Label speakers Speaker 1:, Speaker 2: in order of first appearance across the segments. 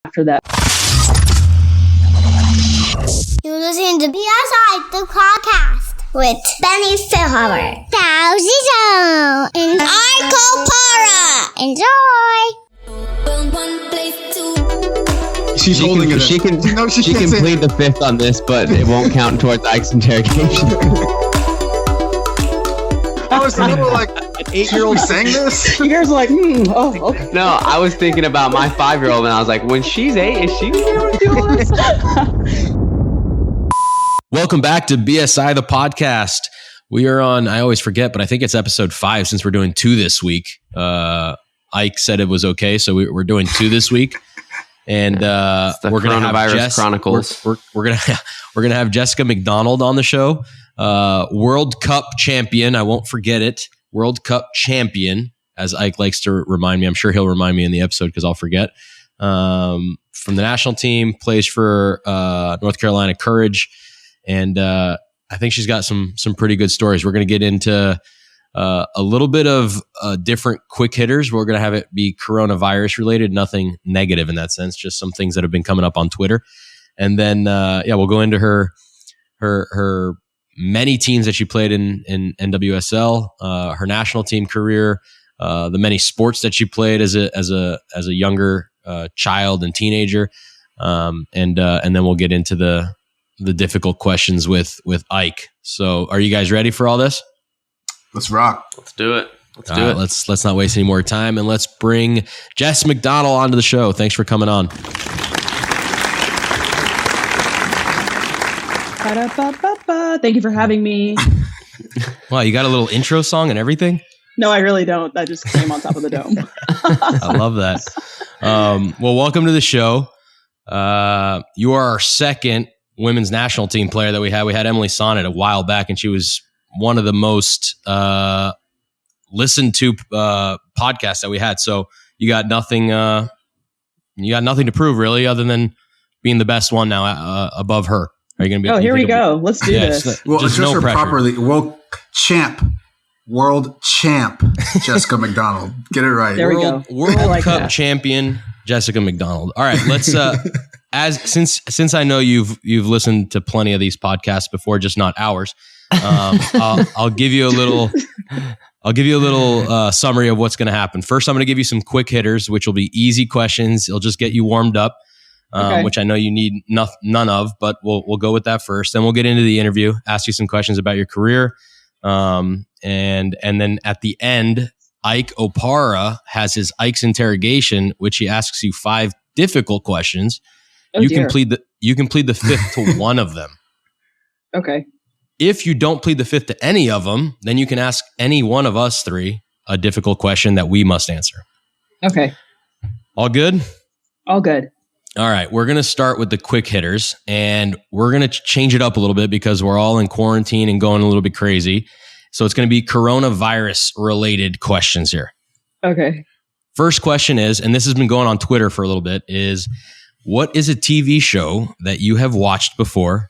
Speaker 1: after that.
Speaker 2: You're listening to BSI, the podcast with Benny Silver, Dowsy and Iko Para. Enjoy!
Speaker 3: She's holding it.
Speaker 4: She can plead the fifth on this, but it won't count towards Ike's interrogation.
Speaker 3: I was thinking like an 8-year-old sang this.
Speaker 1: You guys are like, oh, okay.
Speaker 4: No, I was thinking about my 5-year-old, and I was like, when she's 8, is she gonna be able to do this?
Speaker 5: Welcome back to BSI, the podcast. We are on, I always forget, but I think it's episode 5 since we're doing 2 this week. Ike said it was okay, so we're doing 2 this week. And we're going to have Jess, Chronicles. We're gonna have Jessica McDonald on the show. World Cup champion. I won't forget it. World Cup champion, as Ike likes to remind me. I'm sure he'll remind me in the episode because I'll forget. From the national team, plays for North Carolina Courage. And I think she's got some pretty good stories. We're going to get into a little bit of different quick hitters. We're going to have it be coronavirus related, nothing negative in that sense, just some things that have been coming up on Twitter. And then, we'll go into her many teams that she played in NWSL, her national team career, the many sports that she played as a younger child and teenager. And then we'll get into the difficult questions with Ike. So are you guys ready for all this?
Speaker 3: Let's rock.
Speaker 4: Let's do it.
Speaker 5: Let's not waste any more time, and let's bring Jess McDonald onto the show. Thanks for coming on.
Speaker 1: Thank you for having me.
Speaker 5: Wow, you got a little intro song and everything?
Speaker 1: No, I really don't. That just came on top of the dome.
Speaker 5: I love that. Well, welcome to the show. You are our second women's national team player that we had. We had Emily Sonnet a while back, and she was one of the most listened to podcasts that we had. So you got nothing to prove really, other than being the best one now above her. Are you going to be?
Speaker 1: Oh, here we go. Let's do this.
Speaker 3: Well, just no her pressure. Properly. World champ, Jessica McDonald. Get it right.
Speaker 1: There we go.
Speaker 5: World Cup champion, Jessica McDonald. All right, let's. Since I know you've listened to plenty of these podcasts before, just not ours. I'll give you a little summary of what's going to happen. First, I'm going to give you some quick hitters, which will be easy questions. It'll just get you warmed up, which I know you need none of, but we'll go with that first. Then we'll get into the interview, ask you some questions about your career, and then at the end, Ike Opara has his Ike's interrogation, which he asks you 5 difficult questions.
Speaker 1: Oh,
Speaker 5: you can plead the fifth to one of them.
Speaker 1: Okay.
Speaker 5: If you don't plead the fifth to any of them, then you can ask any one of us 3 a difficult question that we must answer.
Speaker 1: Okay.
Speaker 5: All good?
Speaker 1: All good.
Speaker 5: All right. We're going to start with the quick hitters, and we're going to change it up a little bit because we're all in quarantine and going a little bit crazy. So it's going to be coronavirus related questions here.
Speaker 1: Okay.
Speaker 5: First question is, and this has been going on Twitter for a little bit, is what is a TV show that you have watched before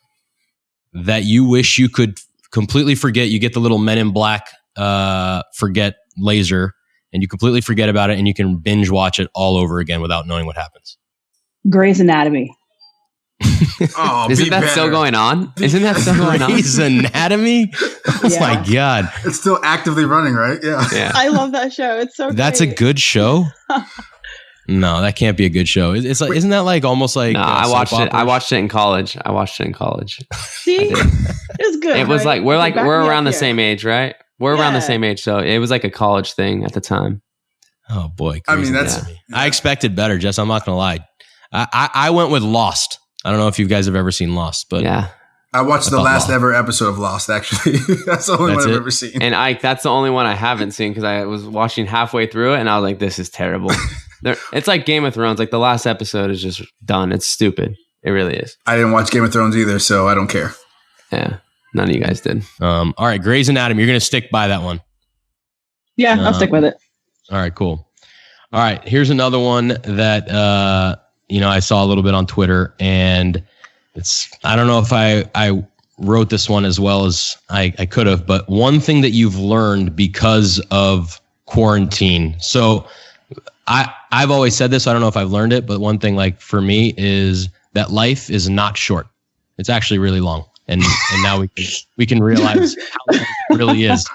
Speaker 5: that you wish you could completely forget? You get the little Men in Black forget laser, and you completely forget about it, and you can binge watch it all over again without knowing what happens.
Speaker 1: Grey's Anatomy.
Speaker 3: Oh,
Speaker 4: Isn't that still going on?
Speaker 5: Grey's Anatomy? Oh my God.
Speaker 3: It's still actively running, right? Yeah.
Speaker 1: I love that show. It's so
Speaker 5: That's
Speaker 1: great.
Speaker 5: a good show? No, that can't be a good show. It's like, isn't that like almost like?
Speaker 4: No, I watched it in college.
Speaker 1: See, it was good.
Speaker 4: It was
Speaker 1: right?
Speaker 4: like we're around the same age, right? We're around the same age, so it was like a college thing at the time.
Speaker 5: Oh boy!
Speaker 3: I mean,
Speaker 5: I expected better, Jess. I'm not gonna lie. I went with Lost. I don't know if you guys have ever seen Lost, but
Speaker 4: yeah,
Speaker 3: I watched the last ever episode of Lost. Actually, that's the only one I've ever seen.
Speaker 4: And Ike, that's the only one I haven't seen because I was watching halfway through it, and I was like, "This is terrible." It's like Game of Thrones. Like the last episode is just done. It's stupid. It really is.
Speaker 3: I didn't watch Game of Thrones either, so I don't care.
Speaker 4: Yeah, none of you guys did.
Speaker 5: All right, Grey's Anatomy. You're going to stick by that one.
Speaker 1: Yeah, I'll stick with it.
Speaker 5: All right, cool. All right, here's another one that I saw a little bit on Twitter, and I don't know if I wrote this one as well as I could have, but one thing that you've learned because of quarantine. So I've always said this. So I don't know if I've learned it, but one thing like for me is that life is not short. It's actually really long. And now we can realize how long it really is.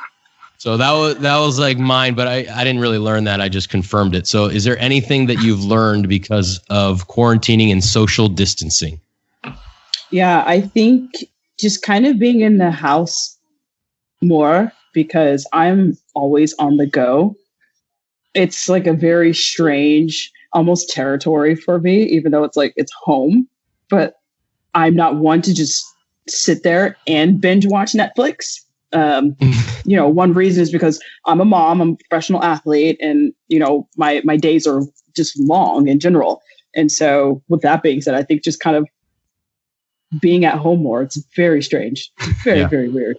Speaker 5: So that was like mine, but I didn't really learn that. I just confirmed it. So is there anything that you've learned because of quarantining and social distancing?
Speaker 1: Yeah, I think just kind of being in the house more because I'm always on the go. It's like a very strange, almost territory for me, even though it's like it's home. But I'm not one to just sit there and binge watch Netflix. One reason is because I'm a mom, I'm a professional athlete, and my days are just long in general. And so with that being said, I think just kind of being at home more, it's very strange. Very, very weird.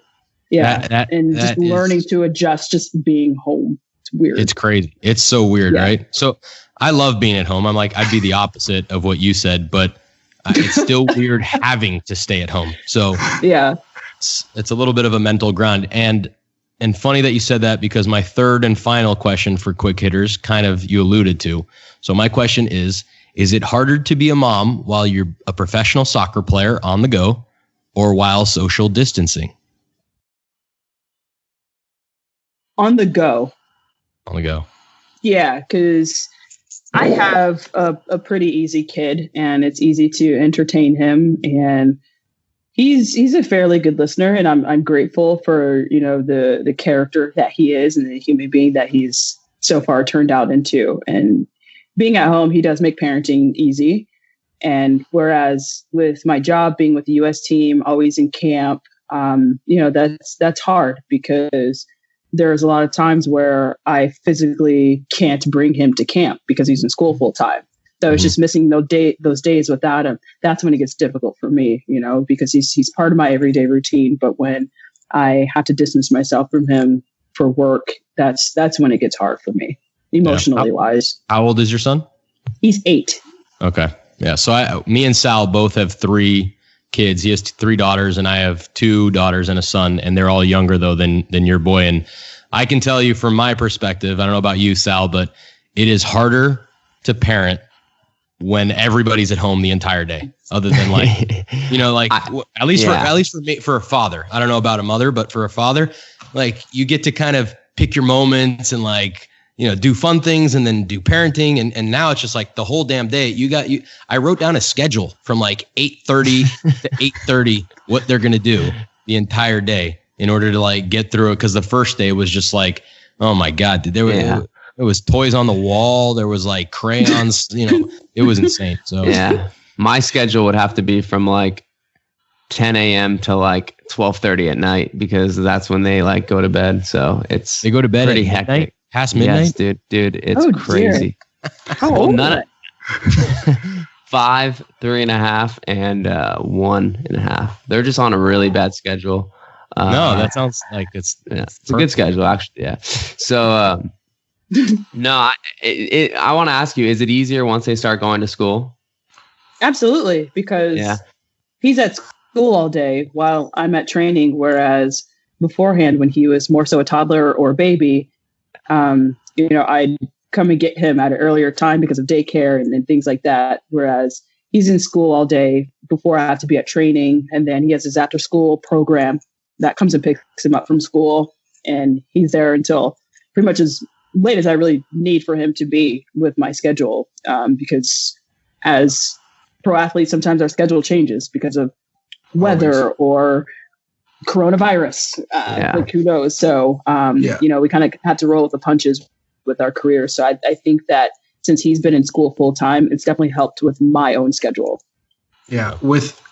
Speaker 1: Yeah. And just learning to adjust just being home. It's weird.
Speaker 5: It's crazy. It's so weird, right? So I love being at home. I'm like, I'd be the opposite of what you said, but it's still weird having to stay at home. So
Speaker 1: yeah,
Speaker 5: it's a little bit of a mental grind. And funny that you said that because my third and final question for quick hitters kind of you alluded to. So my question is it harder to be a mom while you're a professional soccer player on the go or while social distancing?
Speaker 1: On the go.
Speaker 5: On the go.
Speaker 1: Yeah, because I have a pretty easy kid and it's easy to entertain him, and he's a fairly good listener, and I'm grateful for the character that he is and the human being that he's so far turned out into. And being at home, he does make parenting easy. And whereas with my job being with the U.S. team, always in camp, that's hard because there's a lot of times where I physically can't bring him to camp because he's in school full time. So it's just missing those days without him. That's when it gets difficult for me, because he's part of my everyday routine. But when I have to distance myself from him for work, that's when it gets hard for me, emotionally wise.
Speaker 5: How old is your son?
Speaker 1: He's 8.
Speaker 5: Okay. Yeah. So me and Sal both have 3 kids. He has 3 daughters and I have 2 daughters and a son, and they're all younger though than your boy. And I can tell you from my perspective, I don't know about you, Sal, but it is harder to parent when everybody's at home the entire day, other than at least for me, for a father. I don't know about a mother, but for a father, like you get to kind of pick your moments and do fun things and then do parenting. And now it's just like the whole damn day I wrote down a schedule from like 8:30 to 8:30, what they're going to do the entire day in order to get through it. Cause the first day was just like, oh my God, there was toys on the wall. There was crayons, it was insane. So
Speaker 4: yeah, my schedule would have to be from 10 a.m. to 12:30 at night because that's when they go to bed. So they
Speaker 5: go to bed
Speaker 4: pretty
Speaker 5: at
Speaker 4: hectic.
Speaker 5: Past midnight?
Speaker 4: Yes, dude, it's crazy.
Speaker 1: How old?
Speaker 4: 5, 3.5, and 1.5. They're just on a really bad schedule.
Speaker 5: No, that sounds like it's
Speaker 4: a good schedule, actually. Yeah. So, no, I want to ask you: is it easier once they start going to school?
Speaker 1: Absolutely, because he's at school all day while I'm at training. Whereas beforehand, when he was more so a toddler or a baby, I'd come and get him at an earlier time because of daycare and things like that. Whereas he's in school all day before I have to be at training. And then he has his after school program that comes and picks him up from school. And he's there until pretty much as late as I really need for him to be with my schedule. Because as pro athletes, sometimes our schedule changes because of weather or coronavirus, who knows? So, we kind of had to roll with the punches with our career. So I think that since he's been in school full time, it's definitely helped with my own schedule.
Speaker 3: Yeah.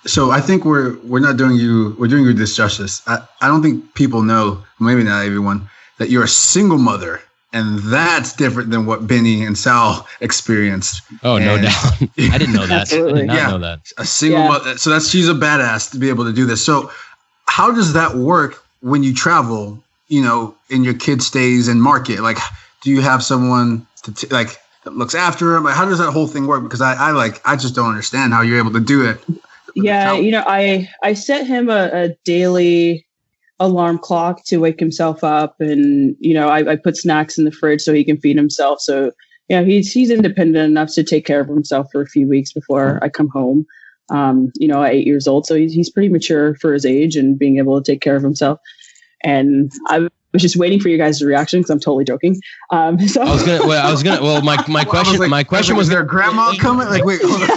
Speaker 3: So I think we're doing you this justice. I don't think people know, maybe not everyone, that you're a single mother. And that's different than what Benny and Sal experienced.
Speaker 5: Oh, no doubt. I didn't know that. I did not know that.
Speaker 3: A single mother. So she's a badass to be able to do this. So how does that work when you travel, and your kid stays in market? Do you have someone that looks after him? How does that whole thing work? Because I just don't understand how you're able to do it.
Speaker 1: Yeah. I set him a daily alarm clock to wake himself up, and, I put snacks in the fridge so he can feed himself. So, he's independent enough to take care of himself for a few weeks before I come home. At 8 years old, so he's pretty mature for his age and being able to take care of himself. And I was just waiting for you guys' reaction because I'm totally joking. So
Speaker 5: I was gonna. Well, my question was
Speaker 3: there grandma coming? Like, wait, hold on.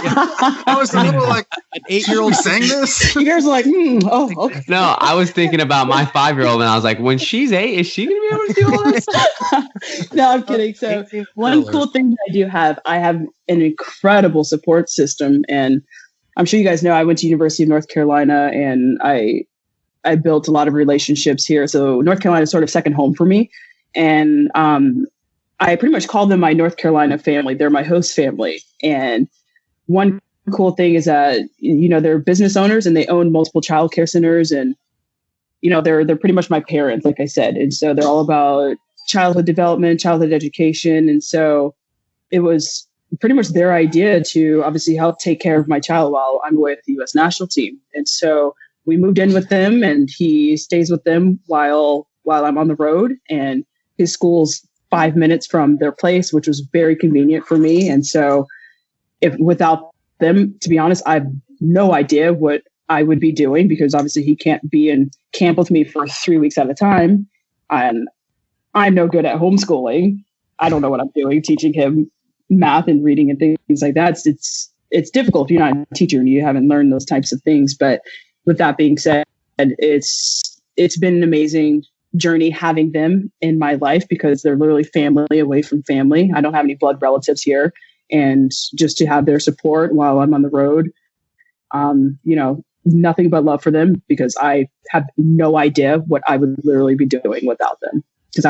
Speaker 3: I was a little like
Speaker 5: an 8-year-old
Speaker 3: sang this.
Speaker 1: You guys are like, oh, okay.
Speaker 4: No, I was thinking about my 5-year-old, and I was like, when she's 8, is she gonna be able to do all this?
Speaker 1: No, I'm kidding. So one cool thing that I have an incredible support system, and I'm sure you guys know I went to University of North Carolina, and I built a lot of relationships here. So North Carolina is sort of second home for me. And I pretty much call them my North Carolina family. They're my host family. And one cool thing is that, they're business owners and they own multiple childcare centers. And, they're pretty much my parents, like I said. And so they're all about childhood development, childhood education. And so it was pretty much their idea to obviously help take care of my child while I'm with the U.S. national team. And so we moved in with them, and he stays with them while I'm on the road. And his school's 5 minutes from their place, which was very convenient for me. And so, without them, to be honest, I have no idea what I would be doing, because obviously he can't be in camp with me for 3 weeks at a time, and I'm no good at homeschooling. I don't know what I'm doing, teaching him math and reading and things like that. It's difficult if you're not a teacher and you haven't learned those types of things, but with that being said, it's been an amazing journey having them in my life, because they're literally family away from family. I don't have any blood relatives here, and just to have their support while I'm on the road, nothing but love for them, because I have no idea what I would literally be doing without them, because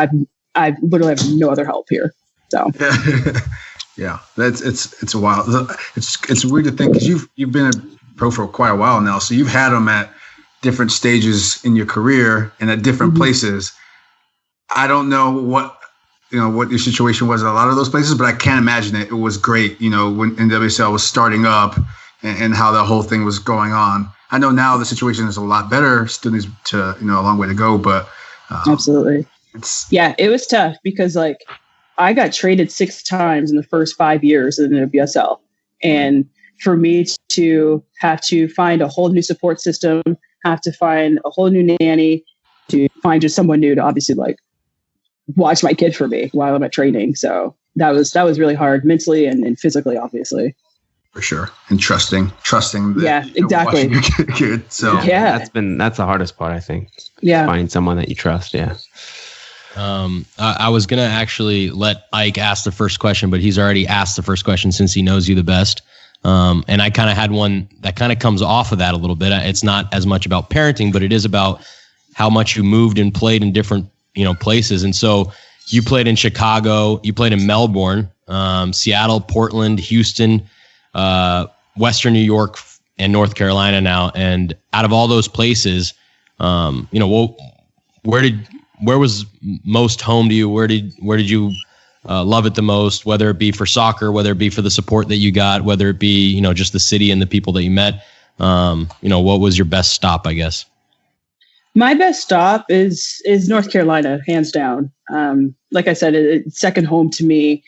Speaker 1: I literally have no other help here. So.
Speaker 3: Yeah, it's a while. It's weird to think, because you've been a pro for quite a while now, so you've had them at different stages in your career and at different places. I don't know what your situation was at a lot of those places, but I can't imagine it was great. When NWSL was starting up and how the whole thing was going on. I know now the situation is a lot better. Still needs to a long way to go, but
Speaker 1: absolutely, it was tough, because I got traded 6 times in the first 5 years in the NWSL. And for me to have to find a whole new support system, have to find a whole new nanny, to find just someone new to obviously watch my kid for me while I'm at training. So that was really hard mentally and physically, obviously.
Speaker 3: For sure. And trusting.
Speaker 1: Yeah, exactly.
Speaker 3: Your kid. So
Speaker 4: that's the hardest part, I think.
Speaker 1: Yeah.
Speaker 4: Find someone that you trust. Yeah.
Speaker 5: I was going to actually let Ike ask the first question, but he's already asked the first question since he knows you the best. And I kind of had one that kind of comes off of that a little bit. It's not as much about parenting, but it is about how much you moved and played in different, places. And so you played in Chicago, you played in Melbourne, Seattle, Portland, Houston, Western New York, and North Carolina now. And out of all those places, where was most home to you? Where did you love it the most, whether it be for soccer, whether it be for the support that you got, whether it be, just the city and the people that you met? What was your best stop, I guess?
Speaker 1: My best stop is North Carolina, hands down. Like I said, it's second home to me.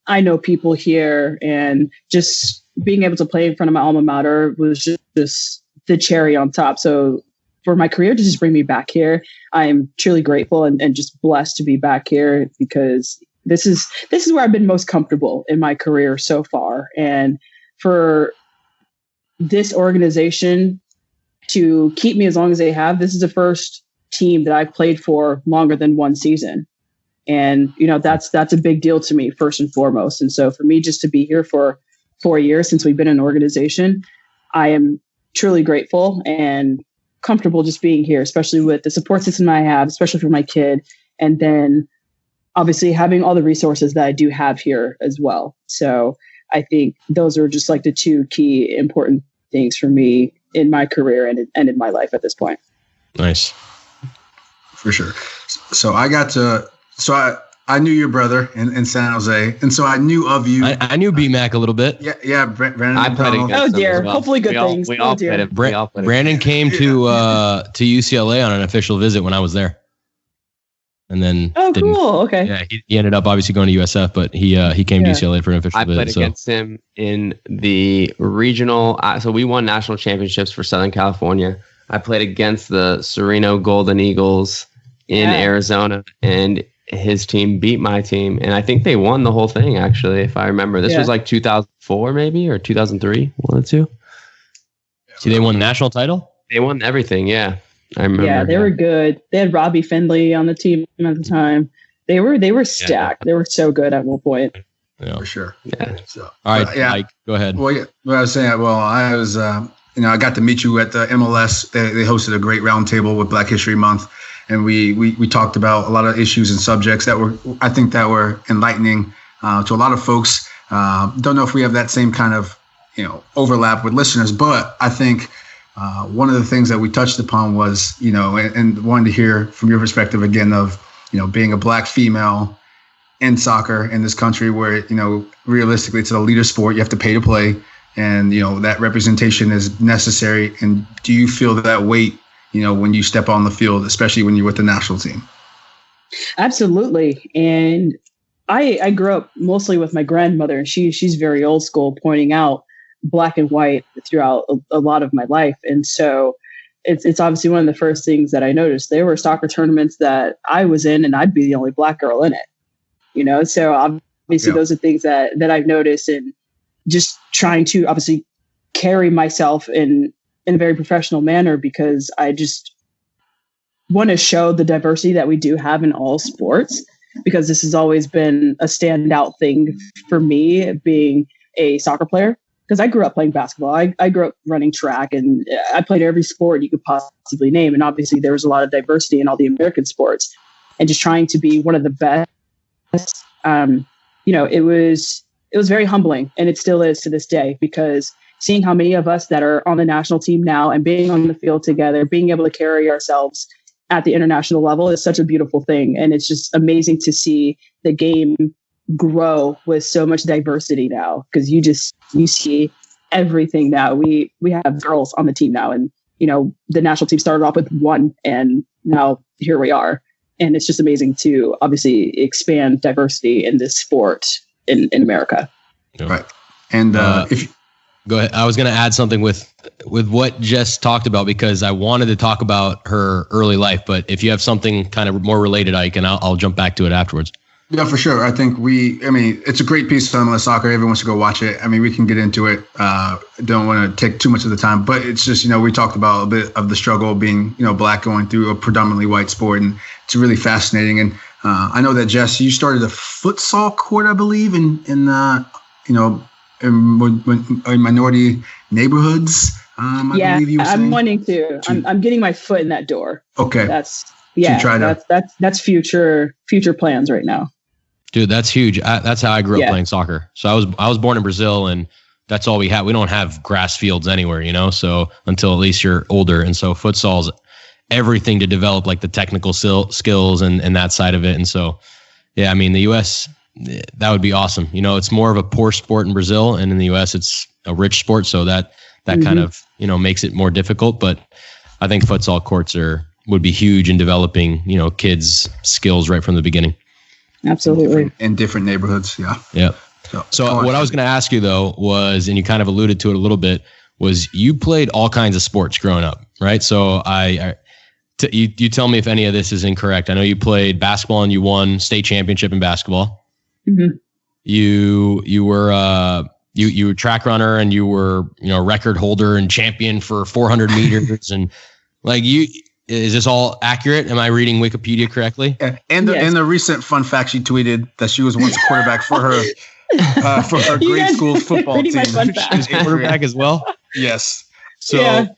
Speaker 1: I know people here, and just being able to play in front of my alma mater was just the cherry on top. So for my career to just bring me back here, I'm truly grateful and just blessed to be back here, because this is where I've been most comfortable in my career so far. And for this organization to keep me as long as they have, this is the first team that I've played for longer than one season. And, that's a big deal to me, first and foremost. And so for me, just to be here for 4 years since we've been an organization, I am truly grateful and comfortable just being here, especially with the support system I have, especially for my kid. And then obviously having all the resources that I do have here as well. So I think those are just the 2 key important things for me in my career and in my life at this point.
Speaker 5: Nice.
Speaker 3: For sure. So I knew your brother in San Jose, and so I knew of you.
Speaker 5: I knew BMAC a little bit.
Speaker 3: Yeah. Brandon.
Speaker 4: I played against
Speaker 1: Oh
Speaker 4: him
Speaker 1: dear.
Speaker 4: as well.
Speaker 1: Hopefully good things.
Speaker 4: We all played it.
Speaker 5: Brandon came to UCLA on an official visit when I was there. and then
Speaker 1: cool. Okay.
Speaker 5: Yeah, he ended up obviously going to USF, but he came to UCLA for an official visit.
Speaker 4: I played against him in the regional. So we won national championships for Southern California. I played against the Sereno Golden Eagles in Arizona, and his team beat my team, and I think they won the whole thing, actually, if I remember. This was like 2004 maybe, or 2003, one of the two.
Speaker 5: So they won the national title?
Speaker 4: They won everything, yeah. I remember.
Speaker 1: Yeah, they were good. They had Robbie Findlay on the team at the time. They were stacked. They were so good at one point.
Speaker 3: Yeah. For sure.
Speaker 4: Yeah.
Speaker 3: So,
Speaker 5: all right, Mike, go ahead.
Speaker 3: Well, yeah, what I was saying, I was, I got to meet you at the MLS. They hosted a great roundtable with Black History Month. And we talked about a lot of issues and subjects that were enlightening to a lot of folks. Don't know if we have that same kind of overlap with listeners, but I think one of the things that we touched upon was and wanted to hear from your perspective again of being a Black female in soccer in this country where realistically it's a leader sport. You have to pay to play, and that representation is necessary. And do you feel that weight when you step on the field, especially when you're with the national team?
Speaker 1: Absolutely. And I grew up mostly with my grandmother, and she's very old school, pointing out Black and white throughout a lot of my life. And so it's obviously one of the first things that I noticed. There were soccer tournaments that I was in, and I'd be the only Black girl in it, so obviously those are things that I've noticed, and just trying to obviously carry myself in a very professional manner, because I just want to show the diversity that we do have in all sports, because this has always been a standout thing for me being a soccer player, because I grew up playing basketball. I grew up running track, and I played every sport you could possibly name. And obviously there was a lot of diversity in all the American sports, and just trying to be one of the best, it was very humbling, and it still is to this day, because seeing how many of us that are on the national team now and being on the field together, being able to carry ourselves at the international level is such a beautiful thing. And it's just amazing to see the game grow with so much diversity now, because you see everything now. We have girls on the team now, and, the national team started off with one, and now here we are. And it's just amazing to obviously expand diversity in this sport in America.
Speaker 3: Right. And
Speaker 5: go ahead. I was going to add something with what Jess talked about, because I wanted to talk about her early life. But if you have something kind of more related, Ike, and I'll jump back to it afterwards.
Speaker 3: Yeah, for sure. I think it's a great piece of MLS soccer. Everyone should go watch it. We can get into it. Don't want to take too much of the time, but it's just, we talked about a bit of the struggle being, Black going through a predominantly white sport, and it's really fascinating. And I know that, Jess, you started a futsal court, I believe, in minority neighborhoods. I believe you were saying.
Speaker 1: I'm wanting to. I'm getting my foot in that door.
Speaker 3: Okay.
Speaker 1: That's future plans right now.
Speaker 5: Dude, that's huge. That's how I grew up playing soccer. So I was born in Brazil, and that's all we have. We don't have grass fields anywhere, so until at least you're older. And so futsal is everything to develop like the technical skills and that side of it. And so, the U.S., that would be awesome. It's more of a poor sport in Brazil, and in the U.S. it's a rich sport. So that kind of, makes it more difficult. But I think futsal courts would be huge in developing, kids' skills right from the beginning.
Speaker 1: Absolutely.
Speaker 3: In different neighborhoods. Yeah.
Speaker 5: Yeah. So what I was going to ask you though was, and you kind of alluded to it a little bit, was you played all kinds of sports growing up, right? So you tell me if any of this is incorrect. I know you played basketball and you won state championship in basketball. Mm-hmm. You were you were track runner, and you were record holder and champion for 400 meters, and is this all accurate? Am I reading Wikipedia correctly?
Speaker 3: And the recent fun fact, she tweeted that she was once a quarterback for her grade school football team.
Speaker 5: She was a quarterback as well.
Speaker 3: Yes.
Speaker 5: So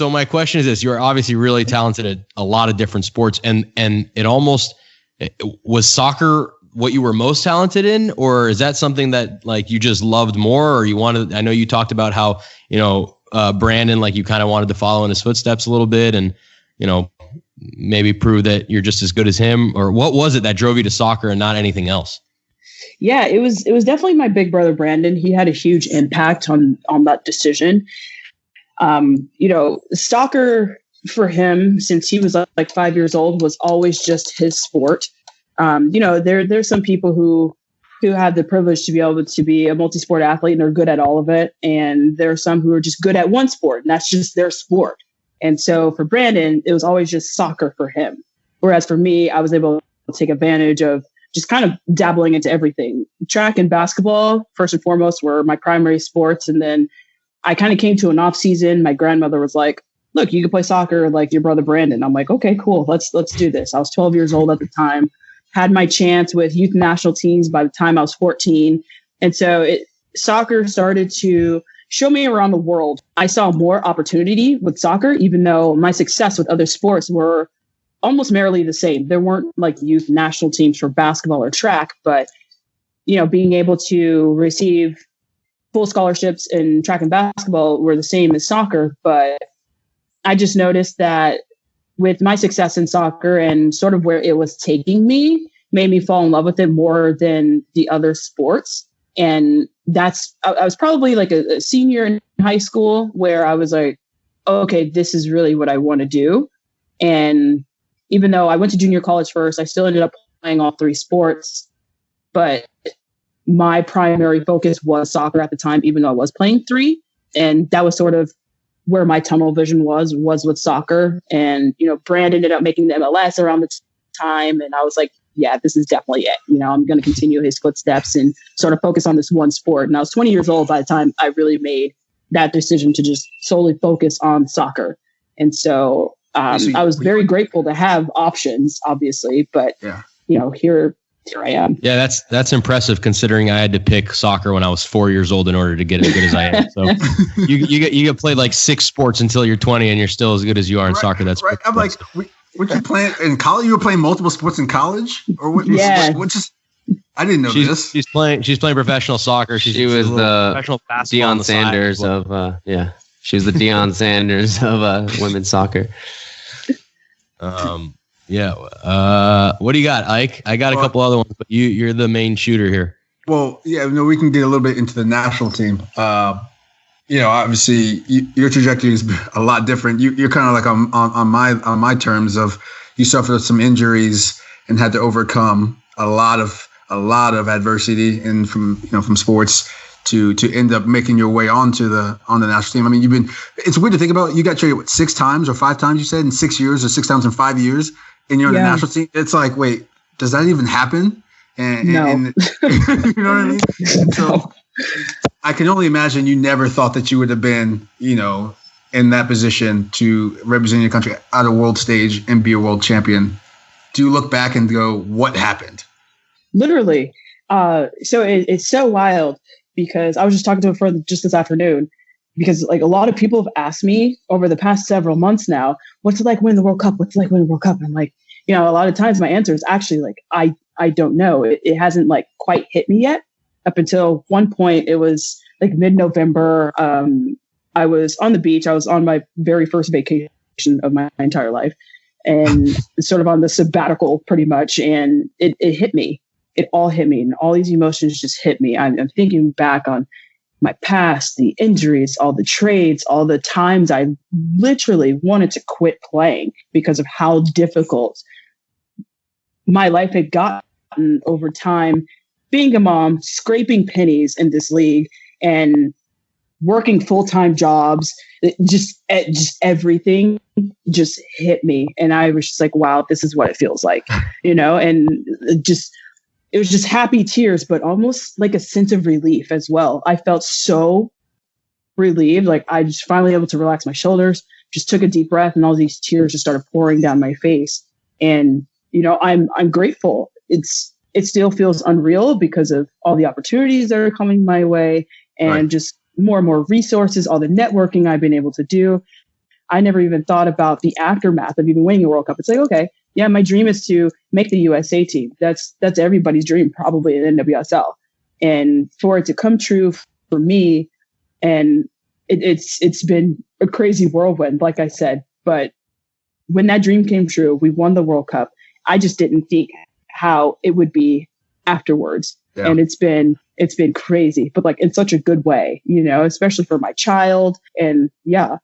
Speaker 5: my question is this: you're obviously really talented at a lot of different sports, and it almost was soccer what you were most talented in, or is that something that you just loved more, or you wanted? I know you talked about how Brandon, you kind of wanted to follow in his footsteps a little bit, and maybe prove that you're just as good as him, or what was it that drove you to soccer and not anything else?
Speaker 1: Yeah, it was definitely my big brother Brandon. He had a huge impact on that decision. Soccer for him, since he was like 5 years old, was always just his sport. There's some people who have the privilege to be able to be a multi-sport athlete and are good at all of it. And there are some who are just good at one sport, and that's just their sport. And so for Brandon, it was always just soccer for him. Whereas for me, I was able to take advantage of just kind of dabbling into everything. Track and basketball, first and foremost, were my primary sports. And then I kind of came to an off season. My grandmother was like, look, you can play soccer like your brother Brandon. I'm like, okay, cool. Let's do this. I was 12 years old at the time, had my chance with youth national teams by the time I was 14. And so soccer started to show me around the world. I saw more opportunity with soccer, even though my success with other sports were almost merely the same. There weren't like youth national teams for basketball or track, but, being able to receive full scholarships in track and basketball were the same as soccer. But I just noticed that with my success in soccer and sort of where it was taking me, made me fall in love with it more than the other sports. And I was probably like a senior in high school where I was like, okay, this is really what I want to do. And even though I went to junior college first, I still ended up playing all three sports. But my primary focus was soccer at the time, even though I was playing three. And that was sort of where my tunnel vision was with soccer. And, Brand ended up making the MLS around the time. And I was like, yeah, this is definitely it. I'm going to continue his footsteps and sort of focus on this one sport. And I was 20 years old by the time I really made that decision to just solely focus on soccer. And so I was very grateful to have options, obviously, but here I am.
Speaker 5: Yeah, that's impressive considering I had to pick soccer when I was 4 years old in order to get as good as I am. So you get played like 6 sports until you're 20 and you're still as good as you are in soccer. That's
Speaker 3: right. I'm like, what you playing in college? You were playing multiple sports in college, or what?
Speaker 1: Yeah.
Speaker 3: I didn't know this.
Speaker 5: She's playing professional soccer.
Speaker 4: She was the professional Deion Sanders of she was the Deion Sanders of women's soccer.
Speaker 5: What do you got, Ike? I got a couple other ones, but you're the main shooter here.
Speaker 3: Well, yeah, we can get a little bit into the national team. Obviously your trajectory is a lot different. You're kind of like on my terms of you suffered some injuries and had to overcome a lot of adversity and from sports to end up making your way on the national team. I mean, it's weird to think about. You got traded 6 times or 5 times, you said, in 6 years, or 6 times in 5 years, and you're on the national team. It's like, wait, does that even happen?
Speaker 1: No.
Speaker 3: And you know what I mean? And so I can only imagine you never thought that you would have been, in that position to represent your country at a world stage and be a world champion. Do you look back and go, what happened?
Speaker 1: Literally. So it's so wild, because I was just talking to a friend just this afternoon, because like a lot of people have asked me over the past several months now, what's it like winning the World Cup? What's it like winning the World Cup? And I'm like, a lot of times my answer is actually like, I don't know. It hasn't like quite hit me yet. Up until one point, it was like mid-November. I was on the beach. I was on my very first vacation of my entire life, and sort of on the sabbatical pretty much. And it hit me. It all hit me, and all these emotions just hit me. I'm thinking back on my past, the injuries, all the trades, all the times I literally wanted to quit playing because of how difficult my life had gotten over time. Being a mom, scraping pennies in this league, and working full-time jobs, just everything just hit me. And I was just like, wow, this is what it feels like, and it was just happy tears, but almost like a sense of relief as well. I felt so relieved. Like I just finally able to relax my shoulders, just took a deep breath, and all these tears just started pouring down my face. And, I'm grateful. It still feels unreal because of all the opportunities that are coming my way, and just more and more resources, all the networking I've been able to do. I never even thought about the aftermath of even winning a World Cup. It's like, okay, yeah, my dream is to make the USA team. That's everybody's dream, probably in NWSL. And for it to come true for me, and it's been a crazy whirlwind, like I said. But when that dream came true, we won the World Cup. I just didn't think how it would be afterwards. Yeah. And it's been crazy, but like in such a good way, especially for my child. And yeah.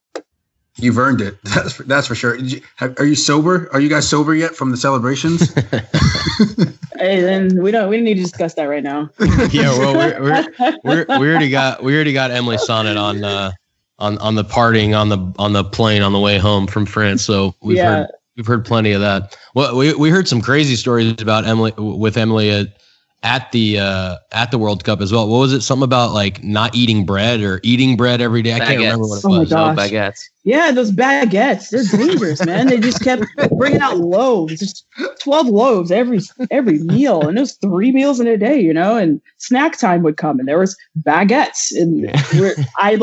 Speaker 3: You've earned it. That's for sure. Are you sober? Are you guys sober yet from the celebrations?
Speaker 1: Hey, then we don't need to discuss that right now.
Speaker 5: Yeah, well, we already got Emily Sonnet on the partying on the plane on the way home from France. So we've heard plenty of that. Well, we heard some crazy stories about Emily at the World Cup as well. What was it? Something about like not eating bread or eating bread every day. I can't remember what it was.
Speaker 1: Oh my gosh.
Speaker 4: No baguettes.
Speaker 1: Yeah, those baguettes, they're dangerous, man. They just kept bringing out loaves, just 12 loaves every meal. And it was 3 meals in a day, and snack time would come and there was baguettes. And I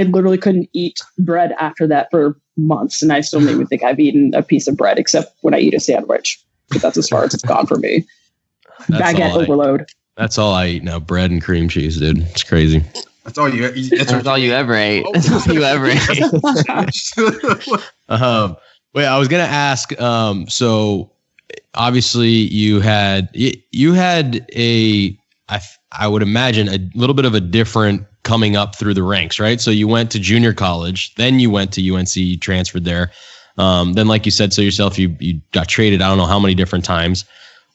Speaker 1: literally couldn't eat bread after that for months. And I still don't even think I've eaten a piece of bread except when I eat a sandwich. But that's as far as it's gone for me. Baguette overload.
Speaker 5: That's all I eat now. Bread and cream cheese, dude. It's crazy.
Speaker 3: That's all you.
Speaker 4: That's all you ever ate. That's all you ever ate.
Speaker 5: Wait, I was gonna ask. So obviously you had I would imagine a little bit of a different coming up through the ranks, right? So you went to junior college, then you went to UNC, you transferred there. Then, like you said so yourself, you got traded. I don't know how many different times.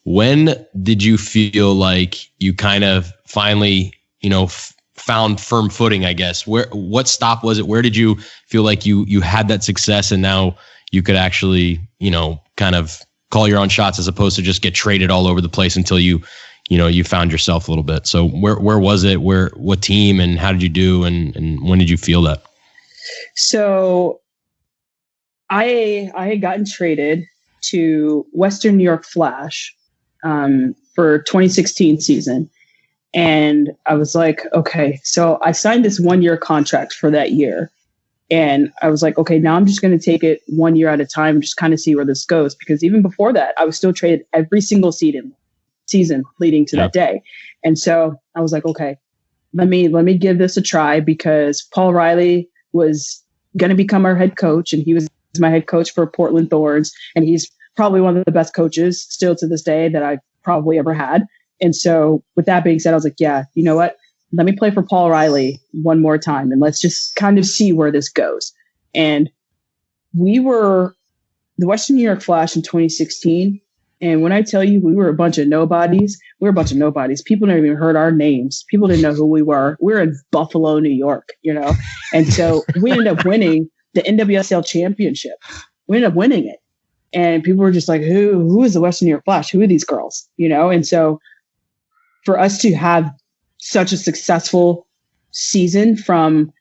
Speaker 5: When did you feel like you kind of finally, found firm footing, I guess? What stop was it? Where did you feel like you had that success and now you could actually, kind of call your own shots as opposed to just get traded all over the place until you found yourself a little bit? So where was it? What team and how did you do? And when did you feel that?
Speaker 1: So I had gotten traded to Western New York Flash for 2016 season. And I was like, okay, so I signed this 1-year contract for that year. And I was like, okay, now I'm just going to take it 1 year at a time and just kind of see where this goes. Because even before that, I was still traded every single season leading to that day. And so I was like, okay, let me give this a try, because Paul Riley was going to become our head coach, and he was my head coach for Portland Thorns. And he's probably one of the best coaches still to this day that I've probably ever had. And so with that being said, I was like, yeah, you know what? Let me play for Paul Riley one more time and let's just kind of see where this goes. And we were the Western New York Flash in 2016. And when I tell you we were a bunch of nobodies, People never even heard our names. People didn't know who we were. We were in Buffalo, New York, And so we ended up winning the NWSL championship. We ended up winning it. And people were just like, who is the Western New York Flash? Who are these girls? And so for us to have such a successful season from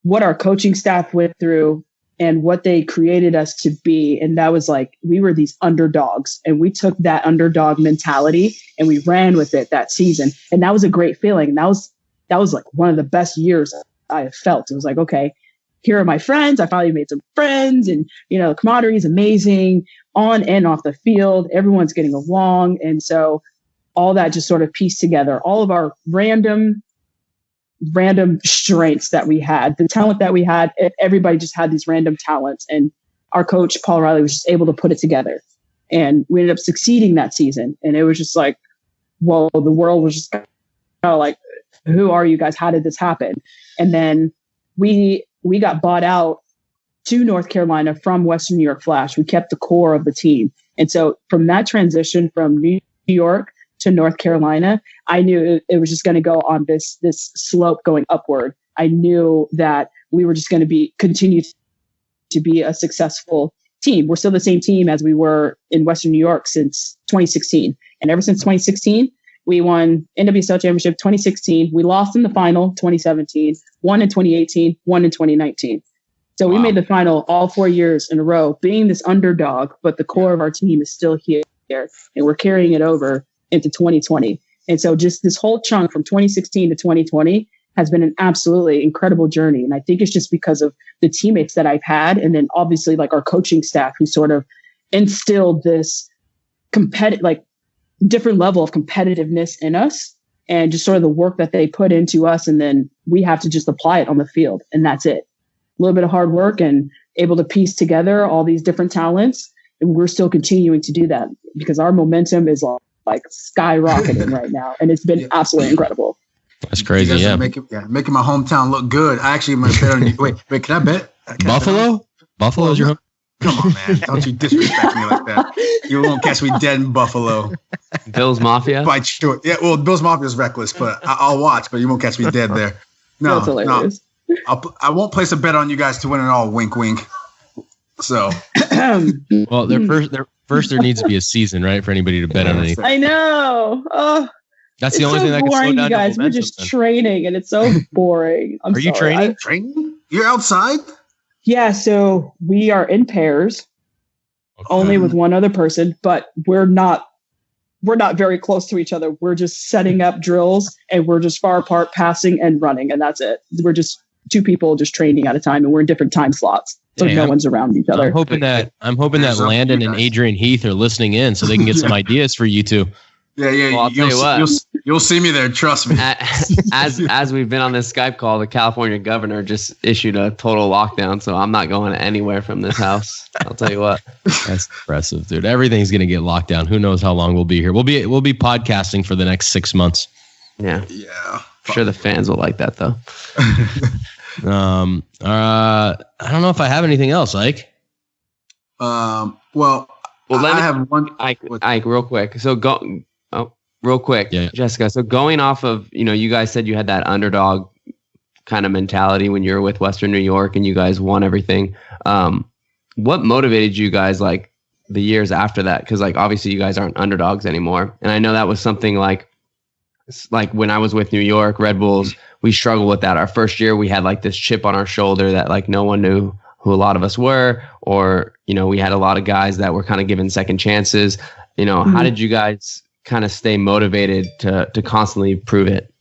Speaker 1: what our coaching staff went through and what they created us to be. And that was like, we were these underdogs, and we took that underdog mentality and we ran with it that season. And that was a great feeling. And that was like one of the best years I have felt. It was like, okay, here are my friends. I finally made some friends, and, the camaraderie is amazing on and off the field. Everyone's getting along. And so all that just sort of pieced together, all of our random strengths that we had, the talent that we had, everybody just had these random talents. And our coach, Paul Riley, was just able to put it together. And we ended up succeeding that season. And it was just like, well, the world was just kind of like, who are you guys? How did this happen? And then we got bought out to North Carolina from Western New York Flash. We kept the core of the team. And so from that transition from New York to North Carolina, I knew it was just going to go on this slope going upward. I knew that we were just going to continue to be a successful team. We're still the same team as we were in Western New York since 2016. And ever since 2016, we won NWSL Championship 2016. We lost in the final 2017, won in 2018, won in 2019. So we made the final all 4 years in a row, being this underdog, but the core of our team is still here, and we're carrying it over into 2020. And so just this whole chunk from 2016 to 2020 has been an absolutely incredible journey. And I think it's just because of the teammates that I've had. And then obviously like our coaching staff, who sort of instilled this different level of competitiveness in us, and just sort of the work that they put into us. And then we have to just apply it on the field, and that's it. A little bit of hard work and able to piece together all these different talents. And we're still continuing to do that because our momentum is like skyrocketing right now. And it's been absolutely incredible.
Speaker 5: That's crazy. Yeah.
Speaker 3: Making my hometown look good. I actually might bet on you. Wait, can I bet?
Speaker 5: Buffalo? Buffalo is your home?
Speaker 3: Come on, man. Don't you disrespect me like that. You won't catch me dead in Buffalo.
Speaker 4: Bills Mafia?
Speaker 3: By choice. Yeah, well, Bills Mafia is reckless, but I'll watch, but you won't catch me dead there. No,
Speaker 1: That's hilarious.
Speaker 3: No. I won't place a bet on you guys to win it all. Wink, wink. So.
Speaker 5: Well, there needs to be a season, right, for anybody to bet on anything.
Speaker 1: I know. Oh,
Speaker 5: that's the only thing that can slow
Speaker 1: boring,
Speaker 5: down
Speaker 1: you guys. We're just training, and it's so boring.
Speaker 5: Are you training?
Speaker 3: Training? You're outside?
Speaker 1: Yeah, so we are in pairs, only with one other person, but we're not very close to each other. We're just setting up drills, and we're just far apart, passing and running, and that's it. We're just two people just training at a time, and we're in different time slots, so no one's around each other.
Speaker 5: I'm hoping that Landon and Adrian Heath are listening in, so they can get some ideas for you two.
Speaker 3: Yeah. Well,
Speaker 4: I'll tell you what.
Speaker 3: You'll see me there. Trust me.
Speaker 4: As we've been on this Skype call, the California governor just issued a total lockdown, so I'm not going anywhere from this house. I'll tell you what.
Speaker 5: That's impressive, dude. Everything's gonna get locked down. Who knows how long we'll be here? We'll be podcasting for the next 6 months.
Speaker 4: Yeah. I'm sure the fans will like that though.
Speaker 5: I don't know if I have anything else, Ike.
Speaker 3: Well, I have one.
Speaker 4: Ike, real quick. So real quick,
Speaker 5: yeah.
Speaker 4: Jessica. So going off of, you guys said you had that underdog kind of mentality when you were with Western New York and you guys won everything. What motivated you guys like the years after that? Because like obviously you guys aren't underdogs anymore, and I know that was something like when I was with New York Red Bulls, we struggled with that. Our first year, we had like this chip on our shoulder that like no one knew who a lot of us were, or we had a lot of guys that were kind of given second chances. How did you guys kind of stay motivated to constantly prove it?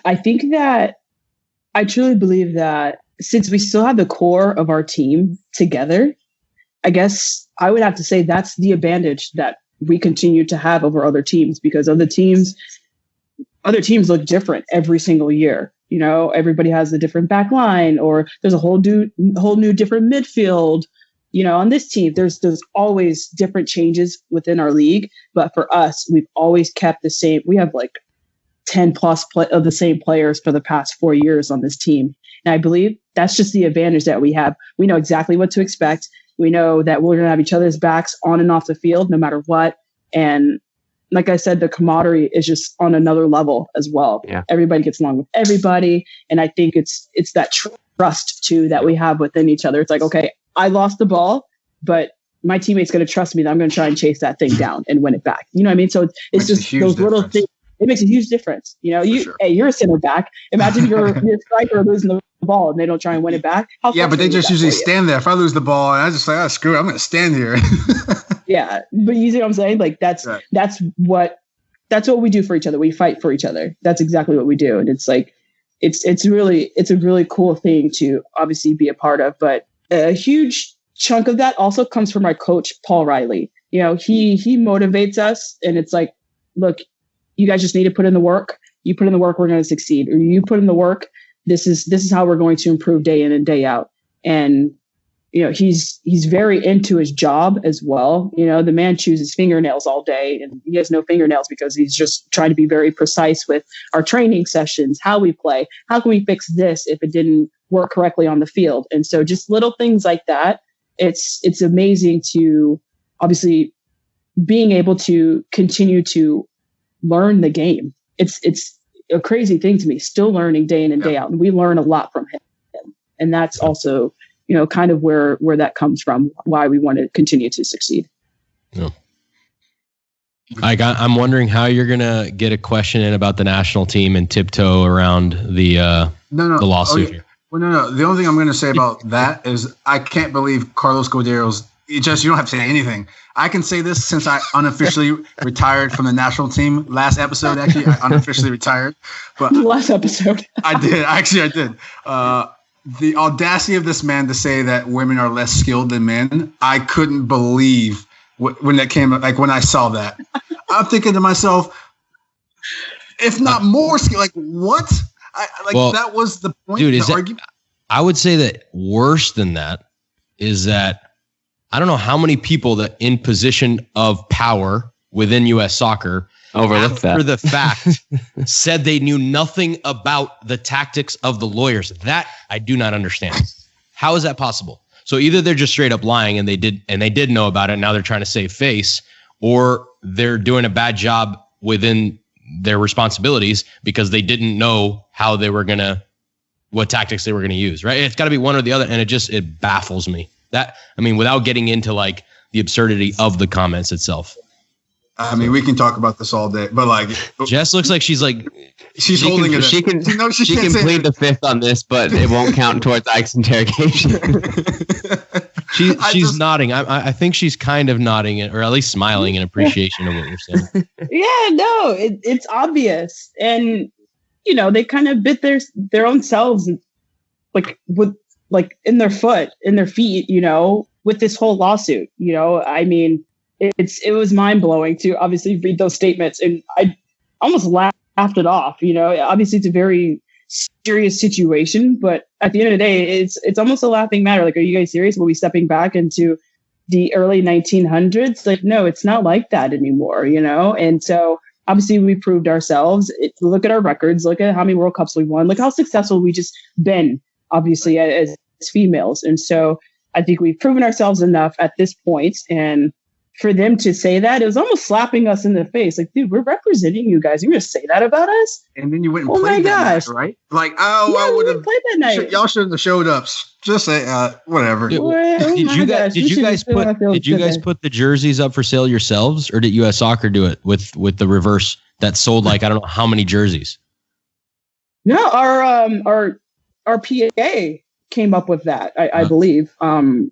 Speaker 1: I think that I truly believe that since we still have the core of our team together, I guess I would have to say that's the advantage that we continue to have over other teams, because other teams look different every single year. Everybody has a different back line, or there's a whole new different midfield. On this team, there's always different changes within our league. But for us, we've always kept the same. We have like 10 plus of the same players for the past 4 years on this team. And I believe that's just the advantage that we have. We know exactly what to expect. We know that we're going to have each other's backs on and off the field, no matter what. And like I said, the camaraderie is just on another level as well.
Speaker 4: Yeah.
Speaker 1: Everybody gets along with everybody. And I think it's that trust too that we have within each other. It's like, okay, I lost the ball, but my teammate's going to trust me that I'm going to try and chase that thing down and win it back. You know what I mean? So it's just those little things. It makes a huge difference. Hey, you're a center back. Imagine you're a striker losing the ball and they don't try and win it back.
Speaker 3: Yeah, but they just usually stand there. If I lose the ball, and I just like, screw it, I'm going to stand here.
Speaker 1: Yeah, but you see what I'm saying? Like that's what we do for each other. We fight for each other. That's exactly what we do, and it's like it's a really cool thing to obviously be a part of. But a huge chunk of that also comes from our coach Paul Riley. He motivates us, and it's like, look, you guys just need to put in the work. You put in the work, we're going to succeed. Or you put in the work, this is how we're going to improve day in and day out. And he's very into his job as well. The man chews his fingernails all day, and he has no fingernails because he's just trying to be very precise with our training sessions, how we play, how can we fix this if it didn't work correctly on the field. And so just little things like that. It's amazing to obviously being able to continue to learn the game. It's a crazy thing to me, still learning day in and day out. And we learn a lot from him. And that's also, kind of where that comes from, why we want to continue to succeed.
Speaker 5: Yeah. I'm wondering how you're going to get a question in about the national team and tiptoe around the lawsuit.
Speaker 3: Oh, yeah. Well, no. The only thing I'm going to say about that is I can't believe Carlos Cordero's. You don't have to say anything. I can say this since I unofficially retired from the national team. Last episode, actually, I unofficially retired. But
Speaker 1: last episode,
Speaker 3: I did. Actually, I did. The audacity of this man to say that women are less skilled than men, I couldn't believe when that came. Like when I saw that, I'm thinking to myself, if not more skilled, like what? That was the point.
Speaker 5: Dude, I would say that worse than that is that I don't know how many people that in position of power within U.S. soccer
Speaker 4: overlooked that.
Speaker 5: After the fact said they knew nothing about the tactics of the lawyers. That I do not understand. How is that possible? So either they're just straight up lying and they did know about it. And now they're trying to save face, or they're doing a bad job within their responsibilities because they didn't know how they were what tactics they were going to use. Right. It's got to be one or the other. And it baffles me without getting into like the absurdity of the comments itself.
Speaker 3: I mean, we can talk about this all day, but like
Speaker 5: Jess looks like she's holding it.
Speaker 4: She can plead the fifth on this, but it won't count towards Ike's interrogation.
Speaker 5: She's nodding. I think she's kind of nodding or at least smiling in appreciation of what you're saying.
Speaker 1: Yeah, no, it's obvious, and they kind of bit their own selves, in their feet, with this whole lawsuit. I mean. It was mind blowing to obviously read those statements, and I almost laughed it off. Obviously it's a very serious situation, but at the end of the day, it's almost a laughing matter. Like, are you guys serious? Will we stepping back into the early 1900s? Like, no, it's not like that anymore. And so obviously we proved ourselves. Look at our records. Look at how many World Cups we won. Look how successful we just been, obviously as females. And so I think we've proven ourselves enough at this point, and for them to say that, it was almost slapping us in the face. Like, dude, we're representing you guys. You're going to say that about us?
Speaker 3: And then you went and played that night, right? Like, I would have played that night. Y'all shouldn't have showed up. Just say, whatever.
Speaker 5: Did you guys put the jerseys up for sale yourselves, or did US Soccer do it with the reverse that sold like I don't know how many jerseys?
Speaker 1: No, our PA came up with that. I believe